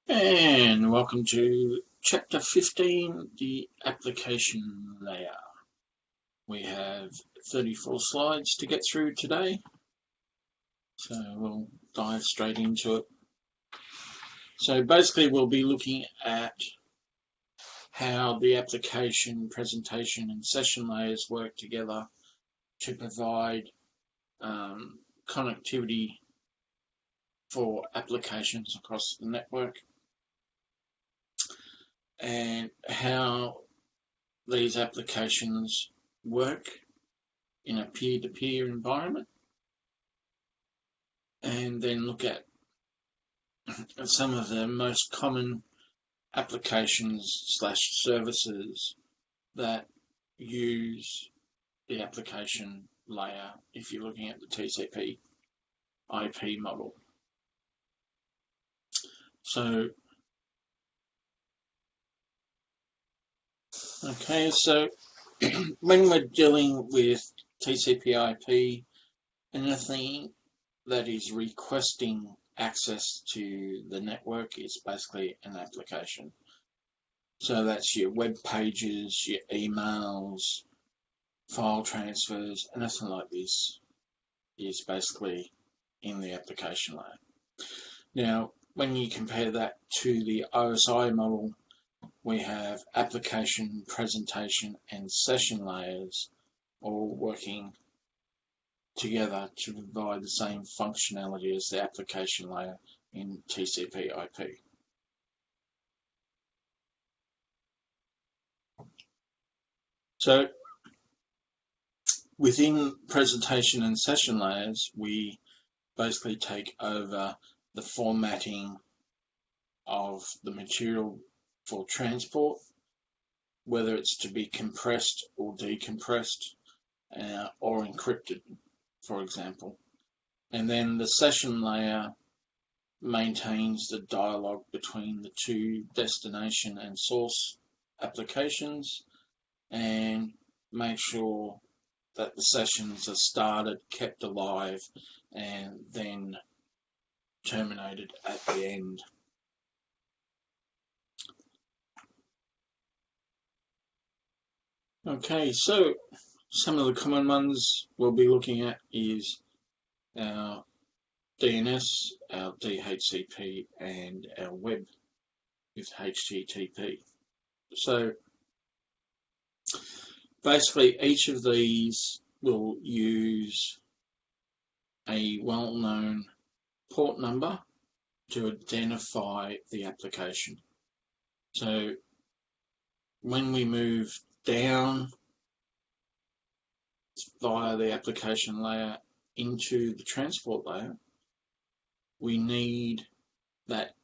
And welcome to Chapter 15, the application layer. We have 34 slides to get through today, so we'll dive straight into it. So basically we'll be looking at how the application, presentation and session layers work together to provide connectivity for applications across the network, and how these applications work in a peer-to-peer environment, and then look at some of the most common applications / services that use the application layer if you're looking at the TCP IP model. So when we're dealing with TCP IP, anything that is requesting access to the network is basically an application. So that's your web pages, your emails, file transfers, anything like this is basically in the application layer. Now, when you compare that to the OSI model, we have application, presentation, and session layers all working together to provide the same functionality as the application layer in TCP IP. So within presentation and session layers, we basically take over the formatting of the material for transport, whether it's to be compressed or decompressed or encrypted, for example. And then the session layer maintains the dialogue between the two destination and source applications and make sure that the sessions are started, kept alive, and then terminated at the end. Okay, so some of the common ones we'll be looking at is our DNS, our DHCP, and our web with HTTP. So basically each of these will use a well-known port number to identify the application. So when we move down via the application layer into the transport layer, we need that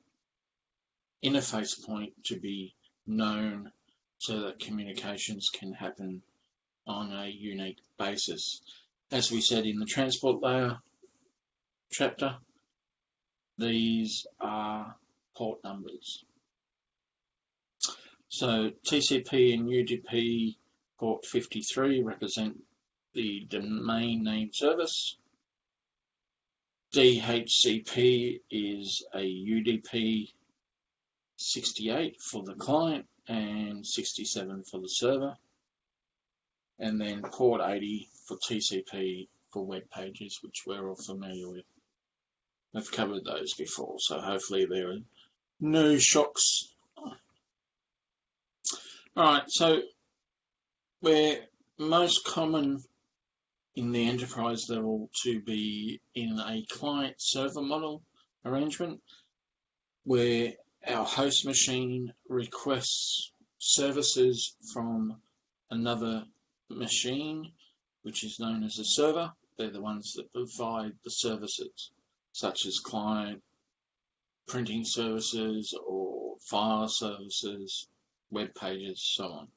interface point to be known so that communications can happen on a unique basis. As we said in the transport layer chapter, these are port numbers. So TCP and UDP port 53 represent the domain name service. DHCP is a UDP 68 for the client and 67 for the server. And then port 80 for TCP for web pages, which we're all familiar with. I've covered those before, so hopefully there are no shocks. Alright, so we're most common in the enterprise level to be in a client-server model arrangement where our host machine requests services from another machine, which is known as a server. They're the ones that provide the services, such as client printing services or file services, web pages, so on.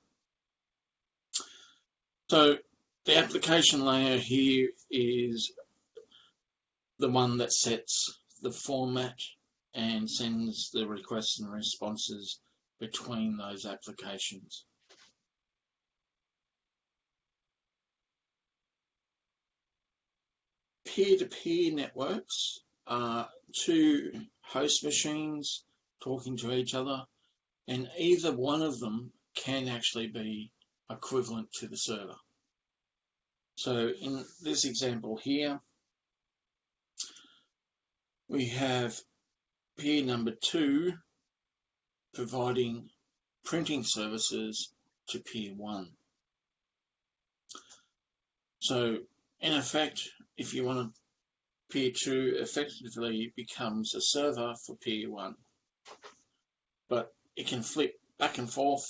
So the application layer here is the one that sets the format and sends the requests and responses between those applications. Peer-to-peer networks are two host machines talking to each other, and either one of them can actually be equivalent to the server. So in this example here, we have peer number 2 providing printing services to peer 1. So in effect, if you want to, peer 2 effectively becomes a server for peer 1, but it can flip back and forth.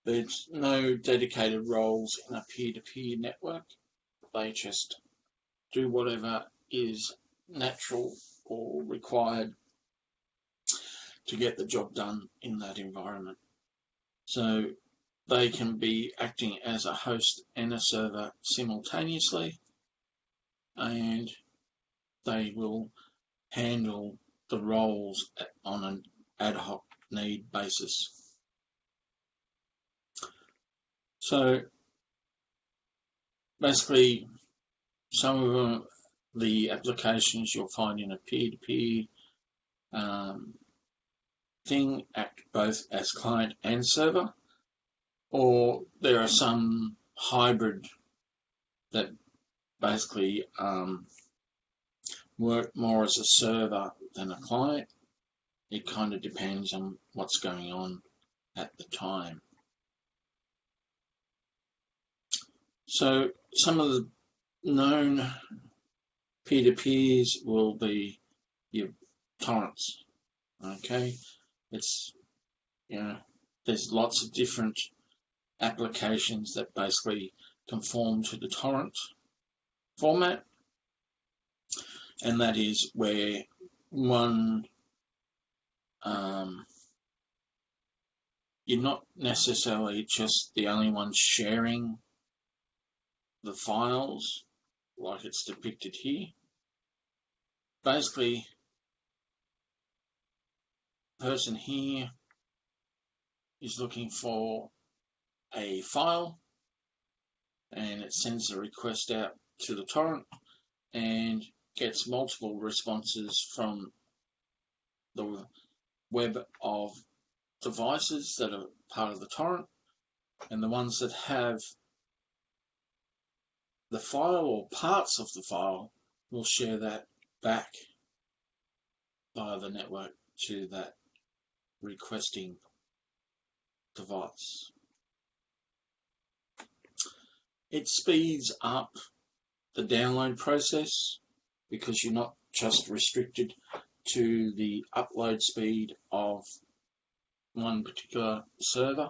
There's no dedicated roles in a peer-to-peer network. They just do whatever is natural or required to get the job done in that environment. So they can be acting as a host and a server simultaneously, and they will handle the roles on an ad hoc need basis. So basically, some of the applications you'll find in a peer-to-peer thing act both as client and server, or there are some hybrid that basically work more as a server than a client. It kind of depends on what's going on at the time. So some of the known peer-to-peers will be your torrents. Okay, it's, there's lots of different applications that basically conform to the torrent format, and that is where one, you're not necessarily just the only one sharing the files like it's depicted here. Basically, the person here is looking for a file, and it sends a request out to the torrent and gets multiple responses from the web of devices that are part of the torrent, and the ones that have the file or parts of the file will share that back via the network to that requesting device. It speeds up the download process because you're not just restricted to the upload speed of one particular server.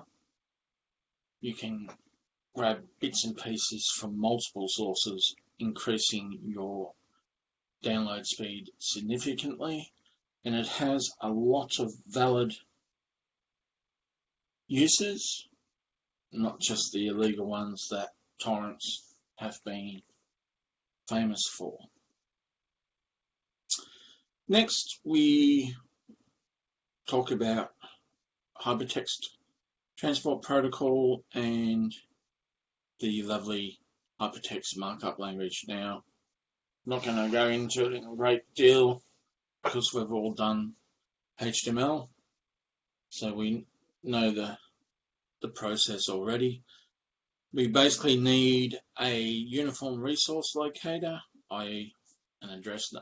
You can grab bits and pieces from multiple sources, increasing your download speed significantly, and it has a lot of valid uses, not just the illegal ones that torrents have been famous for. Next, we talk about hypertext transport protocol and the lovely hypertext markup language. Now, I'm not going to go into it in a great deal because we've all done HTML, so we know the process already. We basically need a uniform resource locator, i.e. an address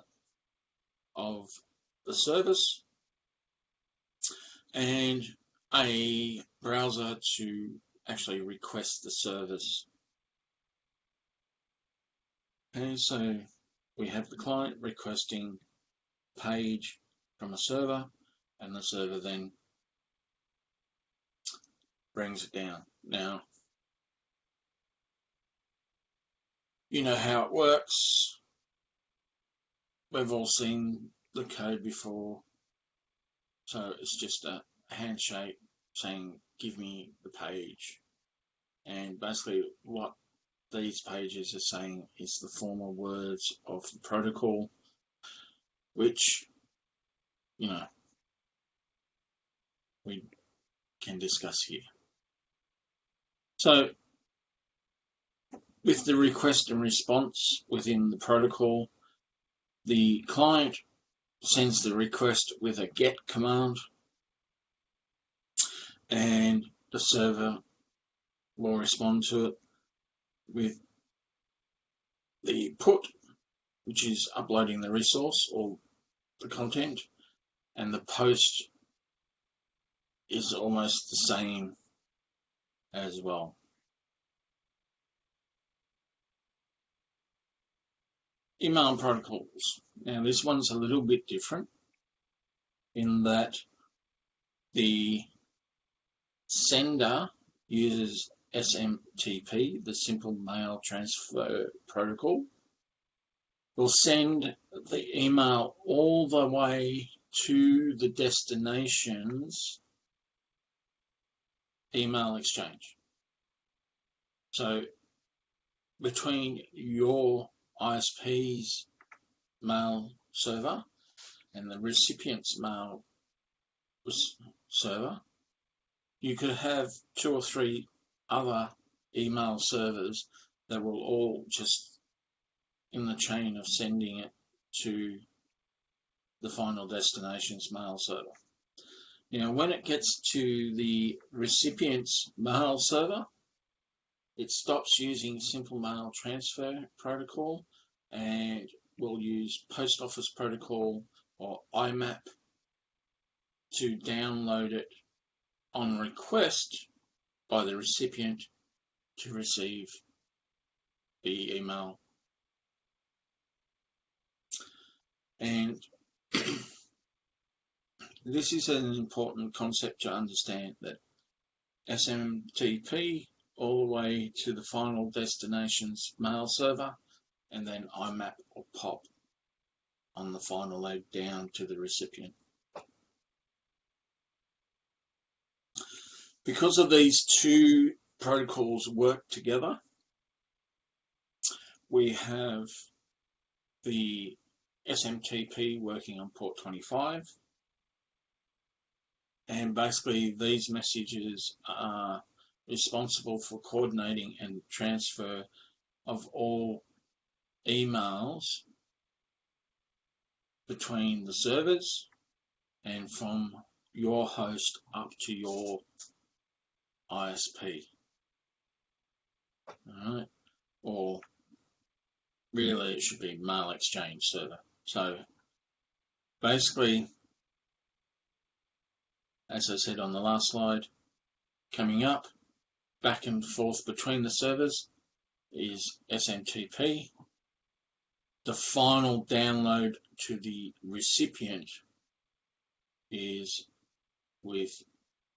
of the service, and a browser to actually request the service. Okay, so we have the client requesting page from a server, and the server then brings it down. Now, you know how it works. We've all seen the code before. So it's just a handshake saying, give me the page. And basically what these pages are saying is the formal words of the protocol, which, we can discuss here. So with the request and response within the protocol, the client sends the request with a GET command, and the server will respond to it with the put, which is uploading the resource or the content, and the post is almost the same as well. Email protocols. Now this one's a little bit different in that the sender uses SMTP, the Simple Mail Transfer Protocol. Will send the email all the way to the destination's email exchange. So between your ISP's mail server and the recipient's mail server, you could have 2 or 3 other email servers that will all just in the chain of sending it to the final destination's mail server. Now, when it gets to the recipient's mail server, it stops using Simple Mail Transfer Protocol and will use Post Office Protocol or IMAP to download it on request by the recipient to receive the email. And this is an important concept to understand, that SMTP all the way to the final destination's mail server, and then IMAP or POP on the final leg down to the recipient. Because of these two protocols work together, we have the SMTP working on port 25, and basically these messages are responsible for coordinating and transfer of all emails between the servers and from your host up to your ISP. Alright, or really it should be mail exchange server. So basically, as I said on the last slide, coming up back and forth between the servers is SMTP. The final download to the recipient is with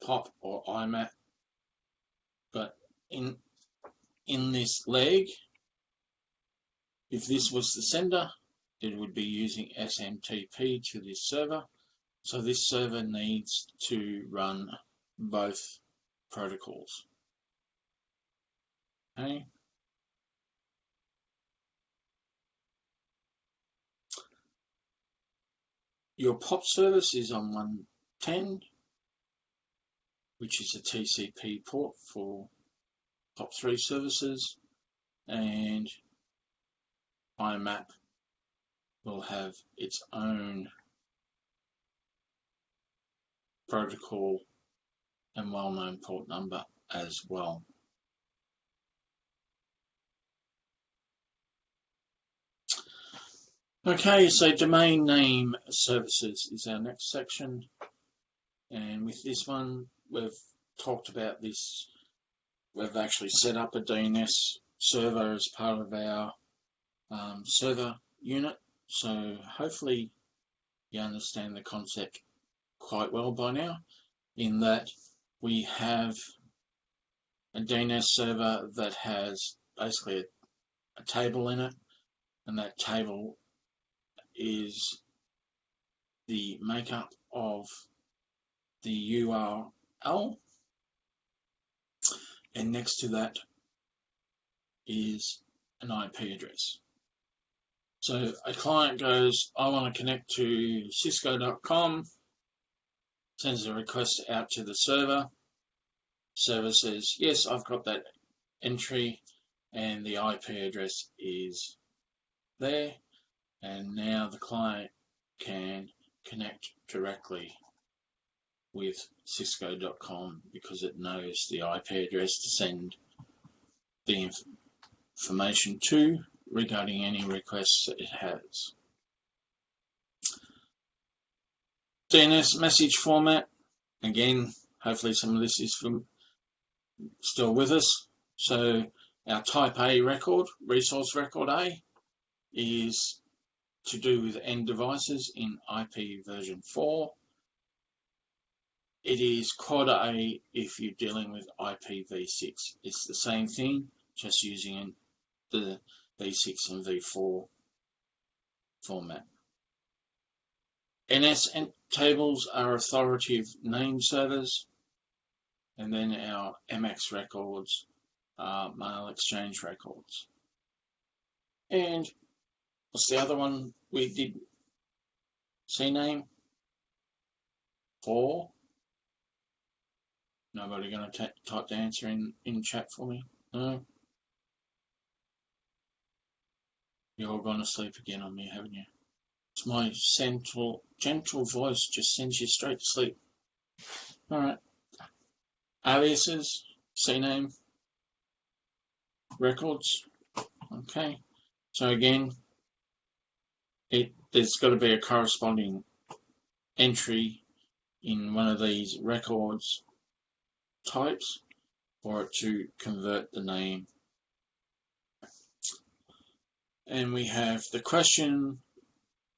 POP or IMAP, but in this leg, if this was the sender, it would be using SMTP to this server. So this server needs to run both protocols. Okay. Your POP service is on 110, which is a TCP port for POP3 services, and IMAP will have its own protocol and well-known port number as well. Okay, so domain name services is our next section, and with this one we've talked about this. We've actually set up a DNS server as part of our server unit, so hopefully you understand the concept quite well by now, in that we have a DNS server that has basically a table in it, and that table is the makeup of the URL, and next to that is an IP address. So a client goes, I want to connect to Cisco.com, sends a request out to the server. Server says, yes, I've got that entry, and the IP address is there. And now the client can connect directly with Cisco.com because it knows the IP address to send the information to regarding any requests that it has. DNS message format, again, hopefully some of this is still with us. So our type A record, resource record A, is to do with end devices in IP version 4. It is quad A if you're dealing with IPv6. It's the same thing, just using the v6 and v4 format. NS tables are authoritative name servers, and then our MX records are mail exchange records. And what's the other one we did? CNAME 4. Nobody going to type the answer in chat for me? No? You're all gone to sleep again on me, haven't you? It's my gentle voice just sends you straight to sleep. Alright. Aliases, CNAME, records. Okay. So again, there's got to be a corresponding entry in one of these records types for it to convert the name. And we have the question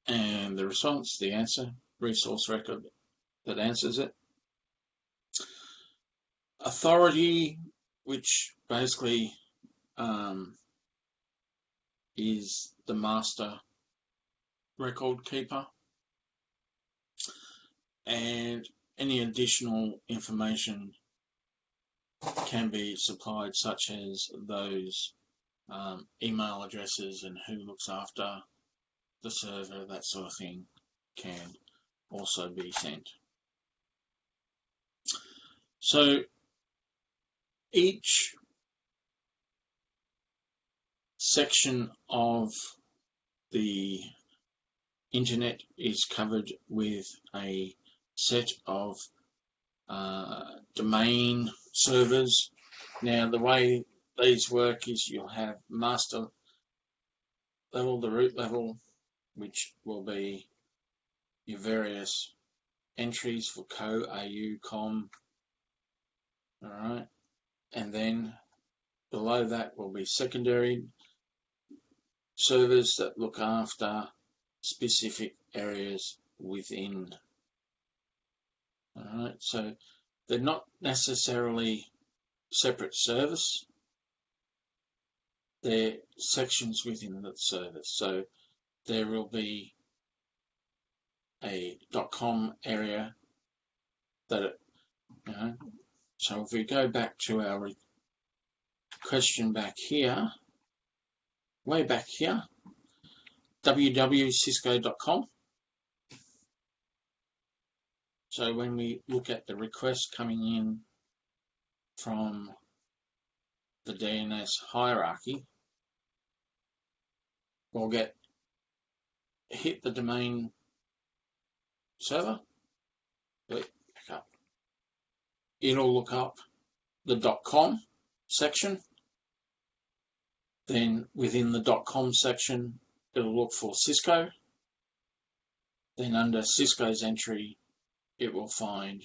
and the response, the answer, resource record that answers it. Authority, which basically is the master record keeper, and any additional information can be supplied, such as those email addresses and who looks after the server, that sort of thing can also be sent. So each section of the internet is covered with a set of domain servers. Now the way these work is you'll have master level, the root level, which will be your various entries for co, au, com, alright, and then below that will be secondary servers that look after specific areas within. Alright, so they're not necessarily separate service, they're sections within the service. So there will be a .com area that, so if we go back to our question back here, way back here, www.cisco.com. So when we look at the request coming in from the DNS hierarchy, we'll hit the domain server, click back up. It'll look up the .com section. Then within the .com section, it'll look for Cisco. Then under Cisco's entry, it will find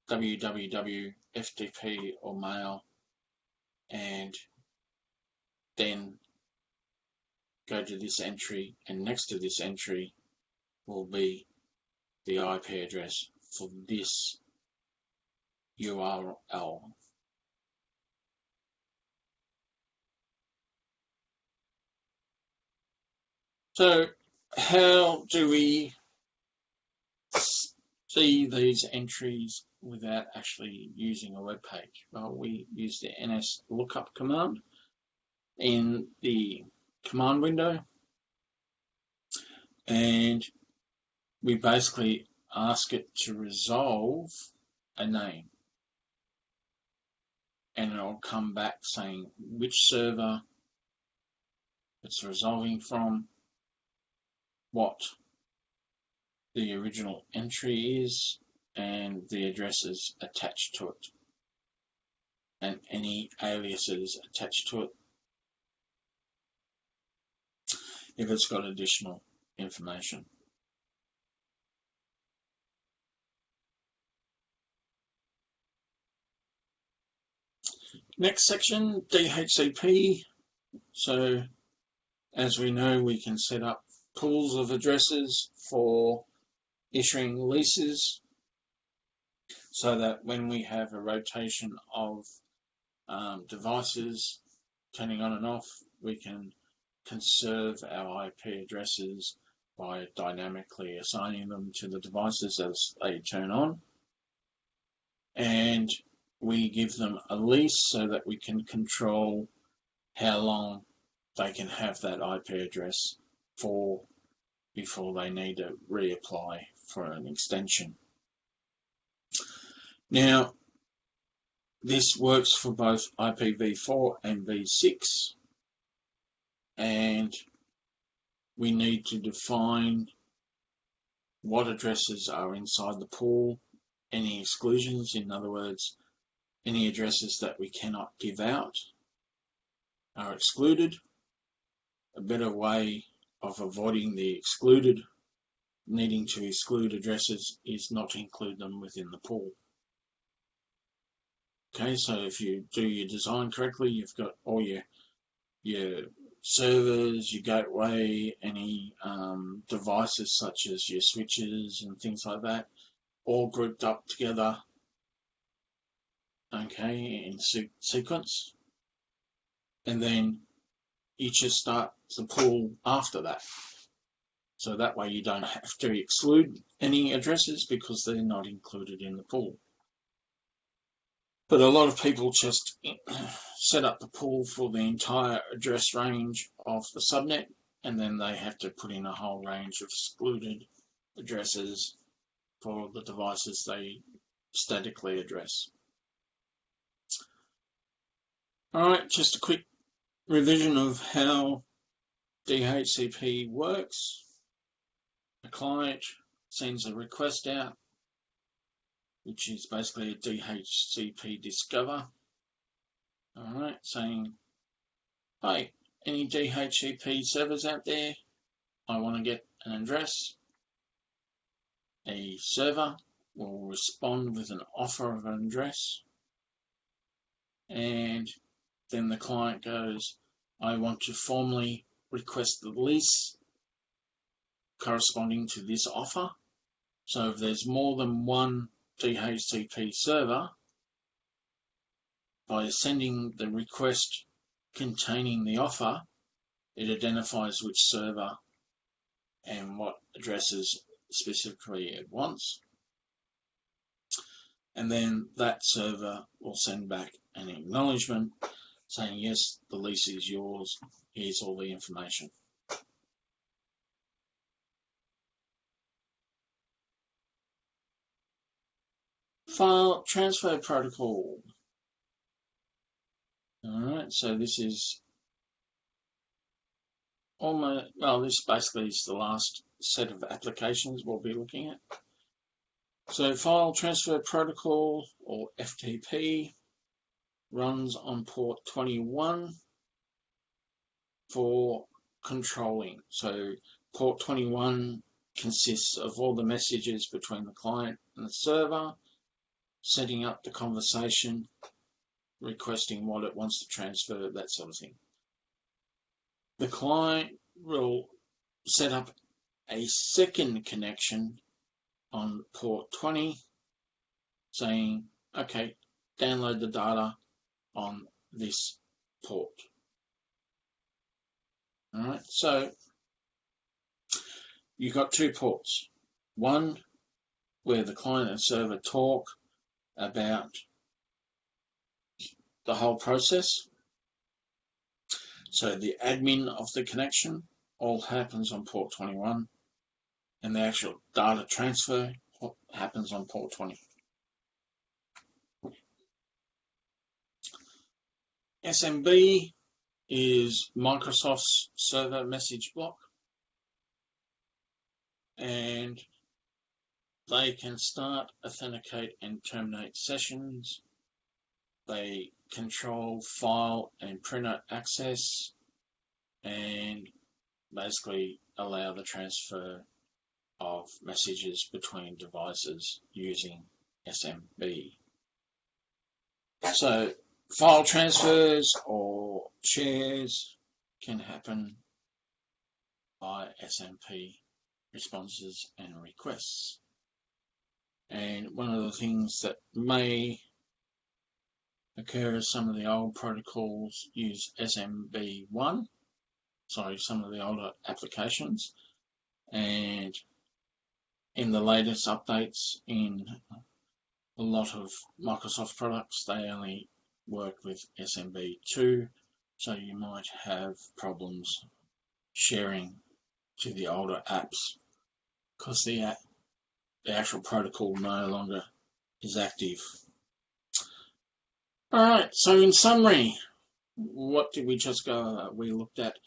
www, FTP or mail, and then go to this entry, and next to this entry will be the IP address for this URL. So how do we see these entries without actually using a web page? Well, we use the NS lookup command in the command window, and we basically ask it to resolve a name, and it'll come back saying which server it's resolving from, what the original entry is and the addresses attached to it, and any aliases attached to it if it's got additional information. Next section, DHCP. So as we know, we can set up pools of addresses for issuing leases so that when we have a rotation of devices turning on and off, we can conserve our IP addresses by dynamically assigning them to the devices as they turn on. And we give them a lease so that we can control how long they can have that IP address for before they need to reapply for an extension. Now, this works for both IPv4 and v6, and we need to define what addresses are inside the pool, any exclusions, in other words, any addresses that we cannot give out are excluded. A better way of avoiding the needing to exclude addresses is not to include them within the pool. Okay, so if you do your design correctly, you've got all your servers, your gateway, any devices such as your switches and things like that, all grouped up together, okay, in sequence, and then you just start the pool after that. So that way you don't have to exclude any addresses because they're not included in the pool. But a lot of people just set up the pool for the entire address range of the subnet, and then they have to put in a whole range of excluded addresses for the devices they statically address. All right, just a quick revision of how DHCP works. A client sends a request out, which is basically a DHCP discover, all right, saying, hey, any DHCP servers out there? I want to get an address. A server will respond with an offer of an address, and then the client goes, I want to formally request the lease corresponding to this offer. So if there's more than one DHCP server, by sending the request containing the offer, it identifies which server and what addresses specifically it wants. And then that server will send back an acknowledgement saying, yes, the lease is yours, here's all the information. File transfer protocol. All right, so this is almost, well, this basically is the last set of applications we'll be looking at. So file transfer protocol, or FTP, runs on port 21 for controlling. So port 21 consists of all the messages between the client and the server, setting up the conversation, requesting what it wants to transfer, that sort of thing. The client will set up a second connection on port 20 saying, okay, download the data on this port. All right, so you've got two ports. One where the client and server talk about the whole process. So the admin of the connection all happens on port 21, and the actual data transfer happens on port 20. SMB is Microsoft's server message block. they can start, authenticate, and terminate sessions. They control file and printer access, and basically allow the transfer of messages between devices using SMB. So file transfers or shares can happen by SMP responses and requests. And one of the things that may occur is some of the old protocols use SMB1, some of the older applications, and in the latest updates in a lot of Microsoft products, they only work with SMB2, so you might have problems sharing to the older apps because the actual protocol no longer is active. Alright, so in summary, what did we just go over? We looked at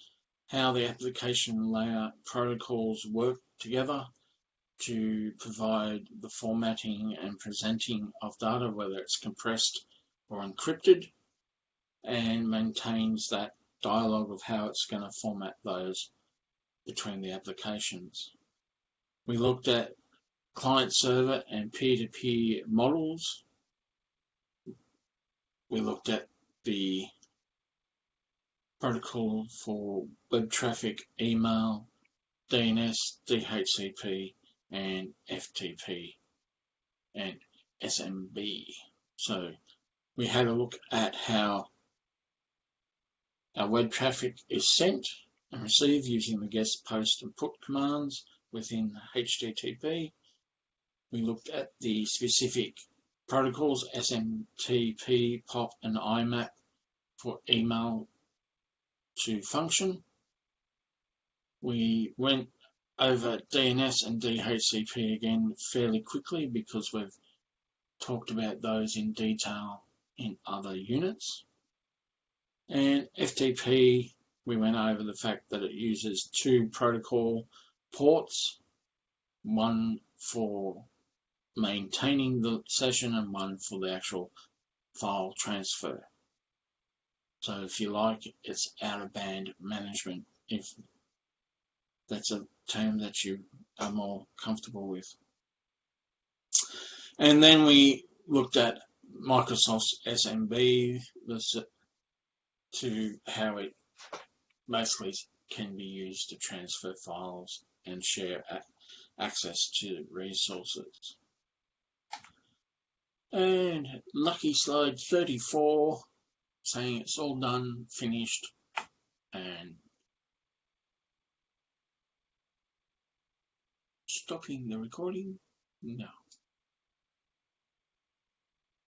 how the application layer protocols work together to provide the formatting and presenting of data, whether it's compressed or encrypted, and maintains that dialogue of how it's going to format those between the applications. We looked at client-server and peer-to-peer models. We looked at the protocol for web traffic, email, DNS, DHCP, and FTP, and SMB. So we had a look at how our web traffic is sent and received using the guest, post, and put commands within HTTP. We looked at the specific protocols, SMTP, POP, and IMAP for email to function. We went over DNS and DHCP again fairly quickly because we've talked about those in detail in other units. And FTP, we went over the fact that it uses two protocol ports, one for maintaining the session and one for the actual file transfer. So if you like, it's out-of-band management, if that's a term that you are more comfortable with. And then we looked at Microsoft's SMB to how it basically can be used to transfer files and share access to resources. And lucky slide 34, saying it's all done, finished, and stopping the recording. No.